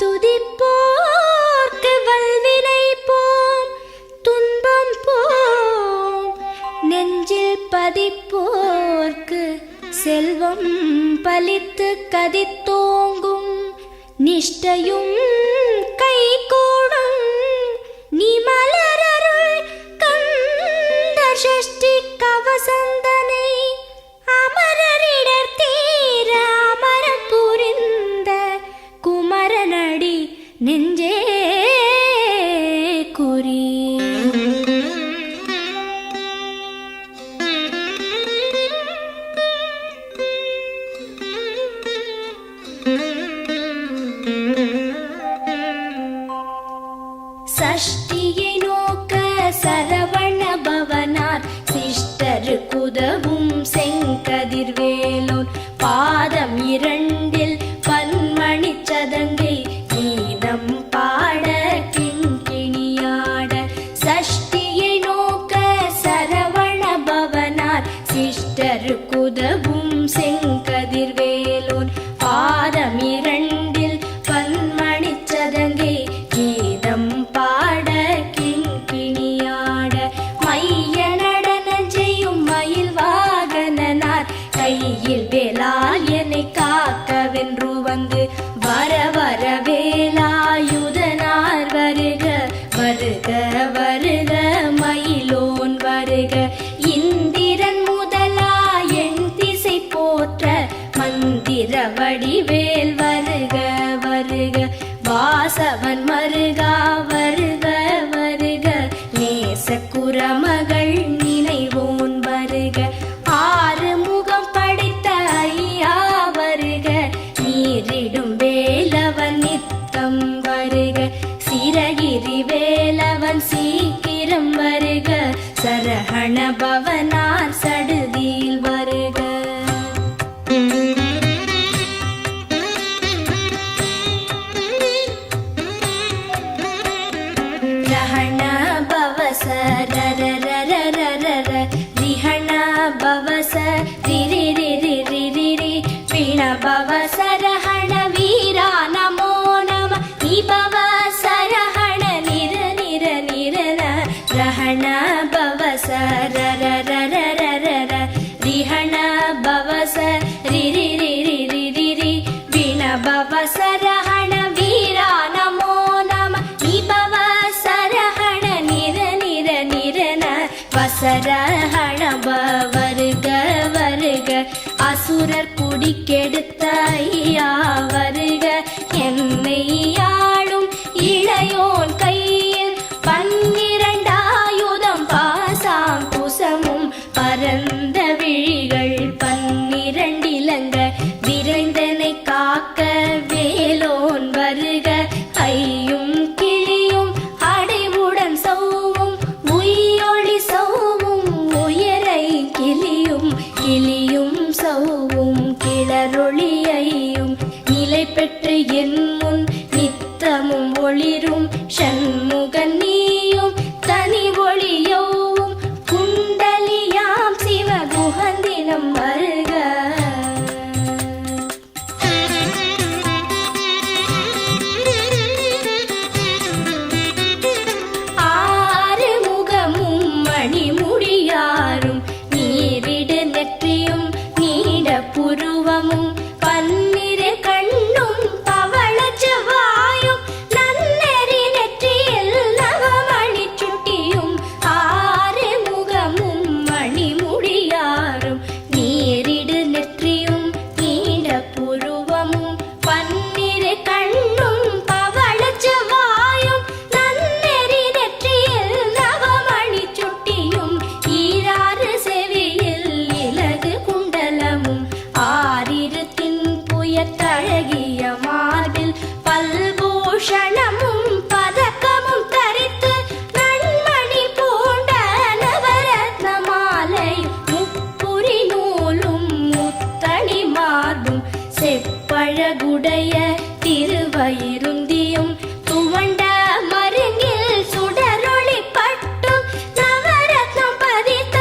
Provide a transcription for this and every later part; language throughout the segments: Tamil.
துதிப்போர்க்கு வல்வினை போம் துன்பம் போம், நெஞ்சில் பதிப்போர்க்கு செல்வம் பலித்து கதித்தோங்கும், நிஷ்டையும் கைகூடும் நீ மலரருள் கந்த சஷ்டி கவசந்தனை, அமரரிடர் தீர அமரம் புரிந்த குமரனடி நெஞ்சே குறி. சஷ்டியை நோக்க சரவண பவனார் சிஷ்டருக்குதவும் செங்கதிர்வேலோன், பாதம் இரண்டில் பன்மணி சதங்கை கீதம் பாட கிண்கிணியாட. சஷ்டியை நோக்க சரவண பவனார் சிஷ்டருக்குதவும் செங்கதிர்வேலோன், பாதம் இரண்டில் பன்மணி சதங்கை கீதம் பாட கிண்கிணியாட. மைய நடன செய்யும் மயில் வாகனனார் கையில் வேலால் என்னை காக்கவென்று வந்து, வர வர வேலாயுதனார் வருக வருக வருக மயிலோன் வருக. இந்திரன் முதலா என் திசை போற்ற மந்திர வடிவேல் வருக வருக. வாசவன் மருகா வருக வருக, நேச குரமகள் நினைவோன் வருக. ஆறு முகம் படைத்த ஐயா வருக, நீரிடும் வேலவன் நித்தம் வருக. சிரகிரி வேலவன் சீக்கிரம் வருக, சரஹண பவனார் சடுதியில் வருக. ரஹண பவச ரர ரர ரர ர, ரிஹண பவச ரிரி ரிரி ரிரி ரி, வீண பவச ரஹண வீரா நமோ நம, நிபவ சரஹண நிர நிர நிரன. ரஹண பவச ரர ரர ரர ர, ரிஹண பவச ரிரி ரிரி ரிரி ரி, வீண பவச ரஹண வீரா நமோ நம, நிபவ சரஹண நிர நிர நிரன. வசரஹண வருக வருக, அசுரர் குடிக்கெடுத்த ஐயா வருக. என்னை ஆளும் இளையோன் கையில் பன்னிரண்டாயுதம் பாசாம் குசமும் பரந்த விழிகள் பன்னிரண்டிலங்க, விரைந்தனை காக்க வேலோன் வருக. ஐயும் கிளியும் அடைவுடன் சௌவும் உயிரொளி சௌவும் உயரை கிளியும் கிளியும் சௌவும் கிளரொளியையும் நிலை பெற்று என் முன் நித்தமும் ஒளிரும் ஷண்முகன் நீயும் தனி ஒளியோவும் குண்டலியாம் சிவகுகந்தினம் வருக. ஆறு முகமும் மணிமுடியாரும் நீரிடு நெற்றியும் நீட புருவமும் பன்னிரு கண்ணும் பவள செவ்வாயும் நன்னெறி நெற்றியில் நவமணி சுட்டியும். ஆறு முகமும் மணிமுடியாரும் நீரிடு நெற்றியும் நீட புருவமும் பன்னிரு கண்ணும் பவள செவ்வாயும் நன்னெறி நெற்றியில் நவமணி சுட்டியும். ஈராறு செவியில் இலகு குண்டலமும் ஆறிரு தின்புயத்தழகிய மார்பில் பல்பூஷணமும் பதக்கமும் தரித்து நன்மணி பூண்ட நவரத்ன மாலை முப்புரி நூலும் முத்தணி மார்பும் செப்பழகுடைய திருவயிருந்தியும் துவண்ட மருங்கில் சுடரொளி பட்டும் நவரத்னம் பதித்த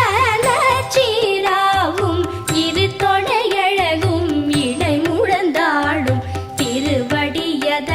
நச்சீராவும் இரு தொடையழகும் இடை முழந்தாடும் திருவடியத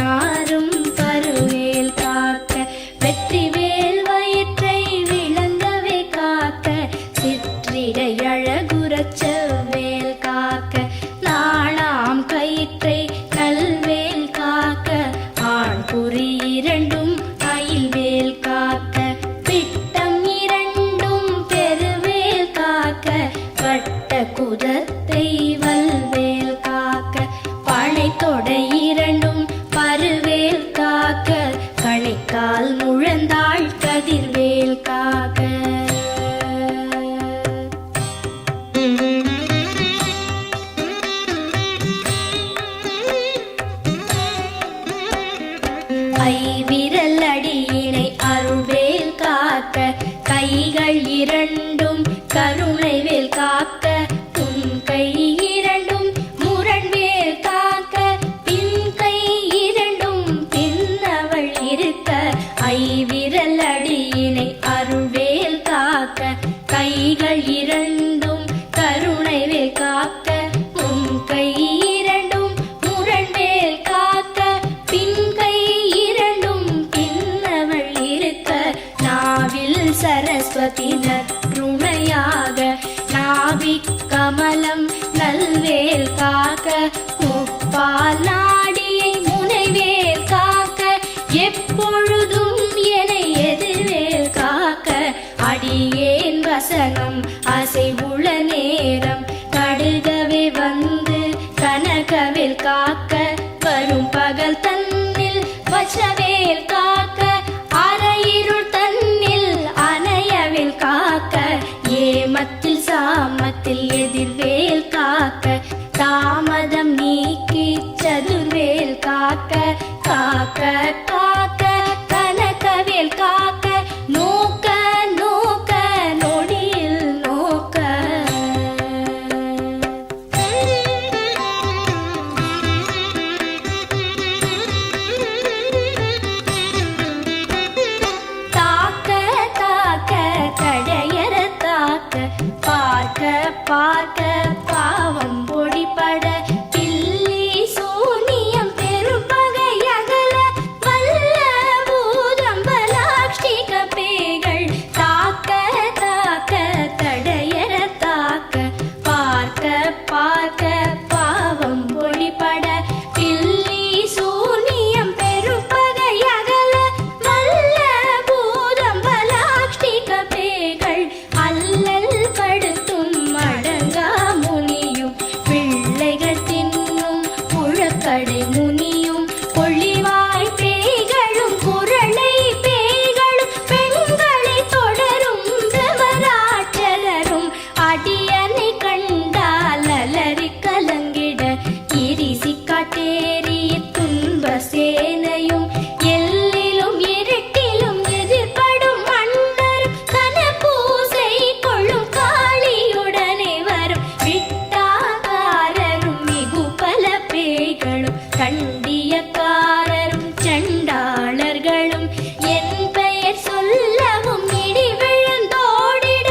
நாரும் பருவேல் காக்க வெற்றிவேல் வயிற்றை விளங்கவே காக்க சிற்றிடை அழகுறச் செவ்வேல் காக்க நாளாம் கயிற்றை நல்வேல் காக்க ஆண் குறி இரண்டும் அயில்வேல் காக்க பிட்டம் இரண்டும் பெருவேல் காக்க வட்ட குதத்தை வல்வேல் காக்க பனை தொடை இரண்டும் பருவேல் காக்க கணைக்கால் முழந்தாள் கதிர்வேல் காக்க ஐவிரல் அடியினை அருள்வேல் காக்க கைகள் இரண்டும் கருணைவேல் காக்க உன் கை இரண்டும் முரண்வேல் காக்க பின் கை இரண்டும் பின்னவள் இருக்க ஐவிரல் அடியினை அருள்வேல் காக்க கைகள் இரண்டும் கருணைவேல் காக்க உன் கை இரண்டும் முரண்வேல் காக்க பின் கை இரண்டும் பின்னவள் இருக்க நாவில் சரஸ்வதி நற்றுணையாக நாபிக் கமலம் நல்வேல் காக்க முப்பால் நாடியை முனைவேல் காக்க எப்பொழுதும் என எதிர்வேல் காக்க அடியேன் வசனம் அசைவுள நேரம் கடுகவே வந்து கனகவேல் காக்க வரும் பகல் தன்னில் வச்சவேல் காக்க அரையிருள் தன்னில் அணையவேல் காக்க ஏமத்தில் சாமத்தில் எதிர்வேல் காக்க தாமதம் நீக்கி சதுர்வேல் காக்க காக்க காக்க கனகவேல் காக்க நோக்க நோக்க நொடியில் நோக்க தாக்க தாக்க தடையற தாக்க பார்க்க பார்க்க பாவம் பொடிபட பில்லி சூனியம் பெரும்பகை அகல வல்ல பூதம்பலாஷ்டிக பேய்கள் தாக்க தாக்க தடையற தாக்க பார்க்க பார்க்க பாவம் பொடிபட பில்லி சூனியம் பெரும்பகை அகல வல்ல பூதம்பலாஷ்டிக பேய்கள் அல்லல் படுத்தும் அடங்கா முனியும் பிள்ளைகள் தின்னும் புழக்கடை முனியும் கொள்ளிவாய் பேய்களும் குரளை பேய்களும் பெண்களை தொடரும் பிரமராட்சரரும் அடியனை கண்டால் அலறி கலங்கிட இரிசி காட்டேறிய துன்ப சேனையும் எல்லிலும் இருட்டிலும் எதிர்படும் மன்னரும் கன பூசை கொள்ளும் காளியுடனே வரும் விட்டாகாரரும் மிகு பல பேய்களும் கண்டியக்காரரும் சண்டாளர்களும் என் பெயர் சொல்லவும் இடி விழுந்தோடிட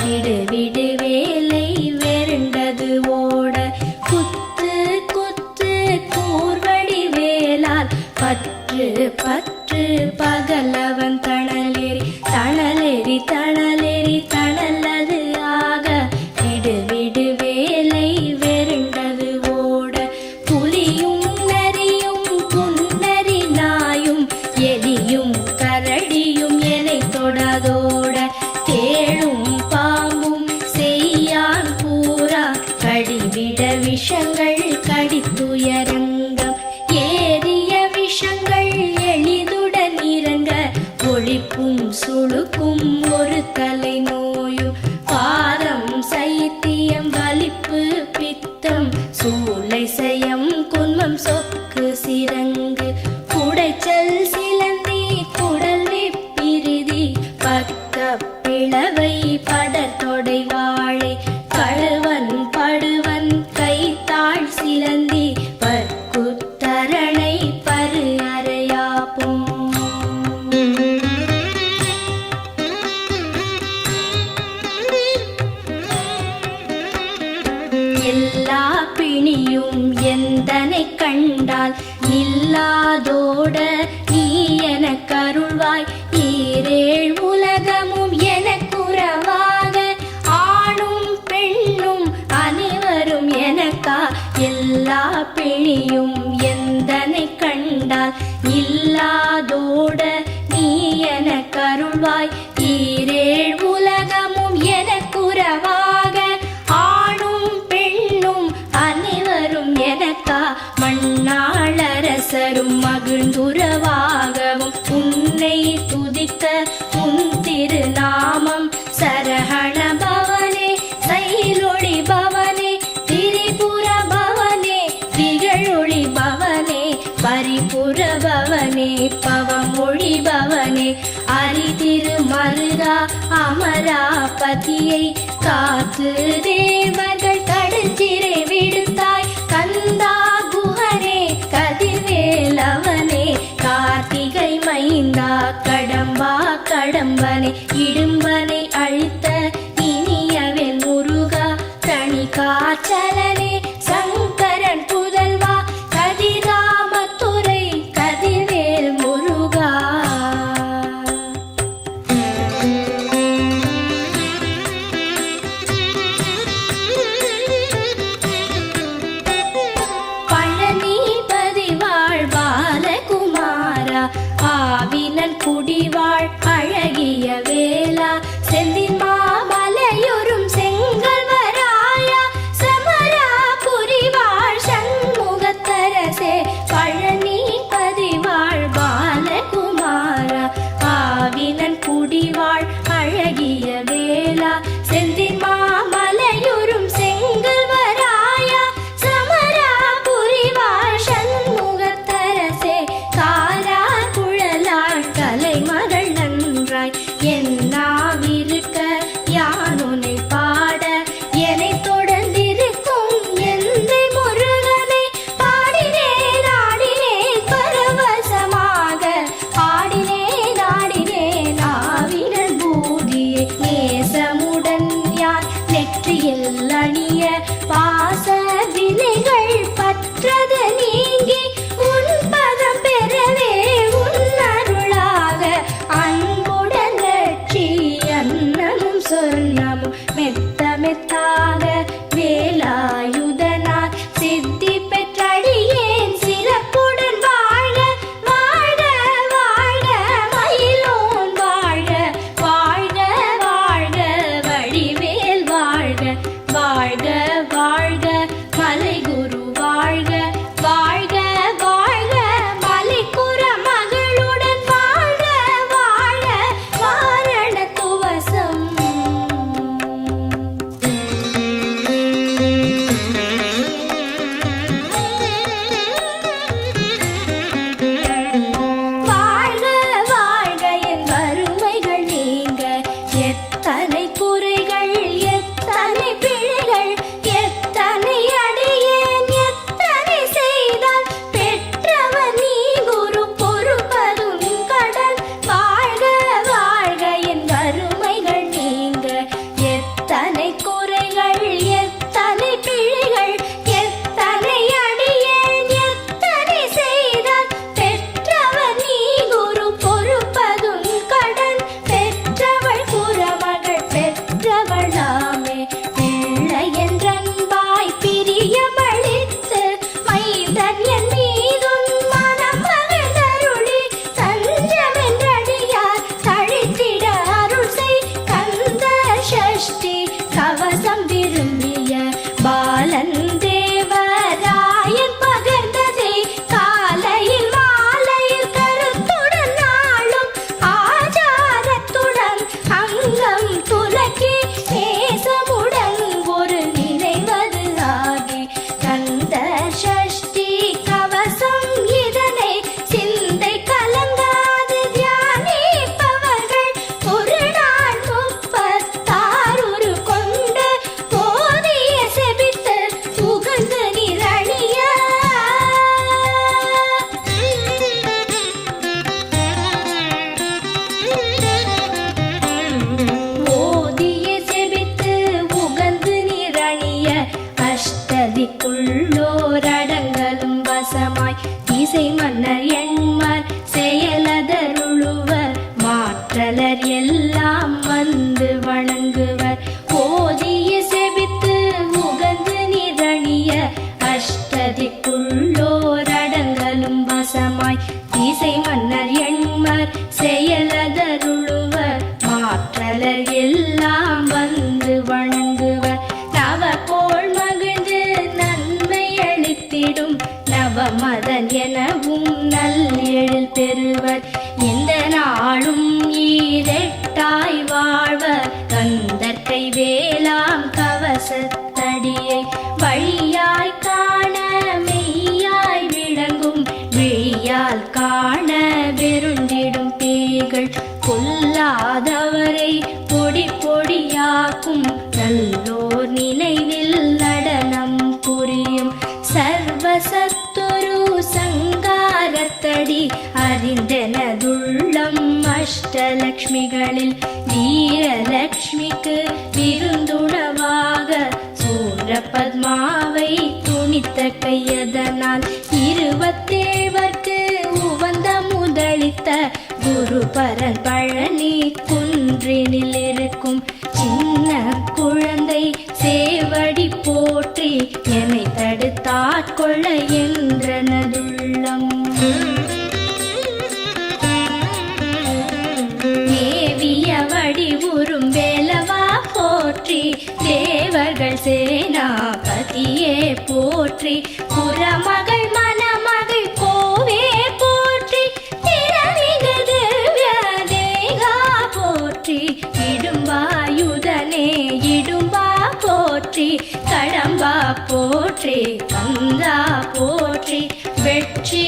விடு வேலை வெருண்டது ஓட குத்து குத்து கூர்வடி வேலால் பற்று பற்று பகலவன் தணலேறி தணலேறி தணலேறி தணலது ஆக விடு வேலை வெருண்டது ஓட புலியும் நரியும் புன்னரி நாயும் எலியும் கரடியும் எனை தொடாதோட தேளும் பாம்பும் செய்யான் பூரா கடிவிட விஷங்கள் கடித்துயரங்கம் ஏறிய விஷங்கள் எளிதுடன் இறங்க ஒழிப்பும் சுழுக்கும் ஒரு தலை நோயும் பாதம் சைத்தியம் வலிப்பு பித்தம் சூளை சயம் குன்மம் சொக்கு சிரங்கு குடைச்சல் சிலந்தி குடல் வெப்பிரிதி பக்க பிளவை படத்தொடை வாழை கழுவன் படுவன் கைத்தாழ் சிலந்தி பற்குத்தரணை பரு அறையாப்பும் எல்லா பிணியும் எந்தனை கண்டால் நில்லாதோட நீ எனக் கருள்வாய் ஈரேழ் உலகமும் எனக்குறவாக ஆணும் பெண்ணும் அனைவரும் எனக்கா எல்லா பிணியும் எந்தனை கண்டால் நில்லாதோட நீ எனக் கருள்வாய் ஈரேழ் உலகமும் எனக்குறவாக ஆணும் பெண்ணும் அனைவரும் எனக்கா மண்ணாளரசரும் மகிழ்ந்துறவாகவும் உன்னை துதிக்க உன் திருநாமம் சரஹண பவனே சைலொளி பவனே திரிபுர பவனே திகழொளி பவனே பரிபுர பவனே பவமொழி பவனே அரிதிரு மருகா அமராபதியை காத்து தேவர்கள் கடற்சிறை விடுத்தாய் கந்தா குஹனே கதிர்வேலவனே கார்த்திகை மைந்தா கடம்பா கடம்பனை இடும்பனை அழித்த இனியவன் முருகா தனி காச்சலனே சங்கரன் புதல்வா கதிராமத்துறை கதிர்வேல் முருகா பழனிபதி வாழ் பாலகுமாரா ஆவினன் குடிவாழ் அழகிய வேளா செந்தின் மாமலையொரும் செங்கல்வராயா சமராபுரி வாழ் சண்முகத்தரசே பழனிபதி வாழ் பாலகுமாரா ஆவினன் குடிவாழ் அழகிய வேளா செந்தின் மாமலையொரும் செங்கல்வராயா சமராபுரி வாழ் சண்முகத்தரசே காரார் குழலாள் கலைமகள் நன்றாய் என்னாவிருக்க யானுனை பாட என்னை தொடர்ந்திருக்கும் எந்தை முருகனை பாடினேன் ஆடினேன் பரவசமாக ஆடினேன் ஆடினேன் ஆவினன் பூதியை நேசமுடன் யான் நெற்றியில் அணிய பாச வினைகள் பற்றது நீங்கி உன் பதம் பெறவே உன் அருளாக அன்புடன் லட்சி அன்னமும் சொர்ணமும் மெத்த மெத்தாக வேலாயுதனார் சித்தி பெற்றடியேன் சிறப்புடன் வாழ வாழ வாழ மயிலோன் வாழ வாழ்க வாழ்க வடிவேல் வாழ்க வாழ்க வாழ்க மலைகுரு வாழ்க வாழ்க வாழ்க மலைக்குற மகளுடன் வாழ்க வாழ வாரண துவசம் அஷ்டலக்ஷ்மிகளில் வீரலக்ஷ்மிக்கு விருந்துணவாக சூரபத்மாவை துணித்த கையதனால் 27வர்க்கு உவந்த முதலித்த குருபரன் பழனி குன்றினில் இருக்கும் சின்ன குழந்தை சேவடி போற்றி என்னை தடுத்தாட்கொள்ள என்றனதுள்ளம். தேவிய வடிவுறும் வேலவா போற்றி தேவர்கள் சேனாபதியே போற்றி புறமகள் மணமகள் கோவே போற்றி திறமிகு திவ்ய தேகா போற்றி இடும்பாயுதனே இடும்பா போற்றி கடம்பா போற்றி கந்தா போற்றி வெற்றி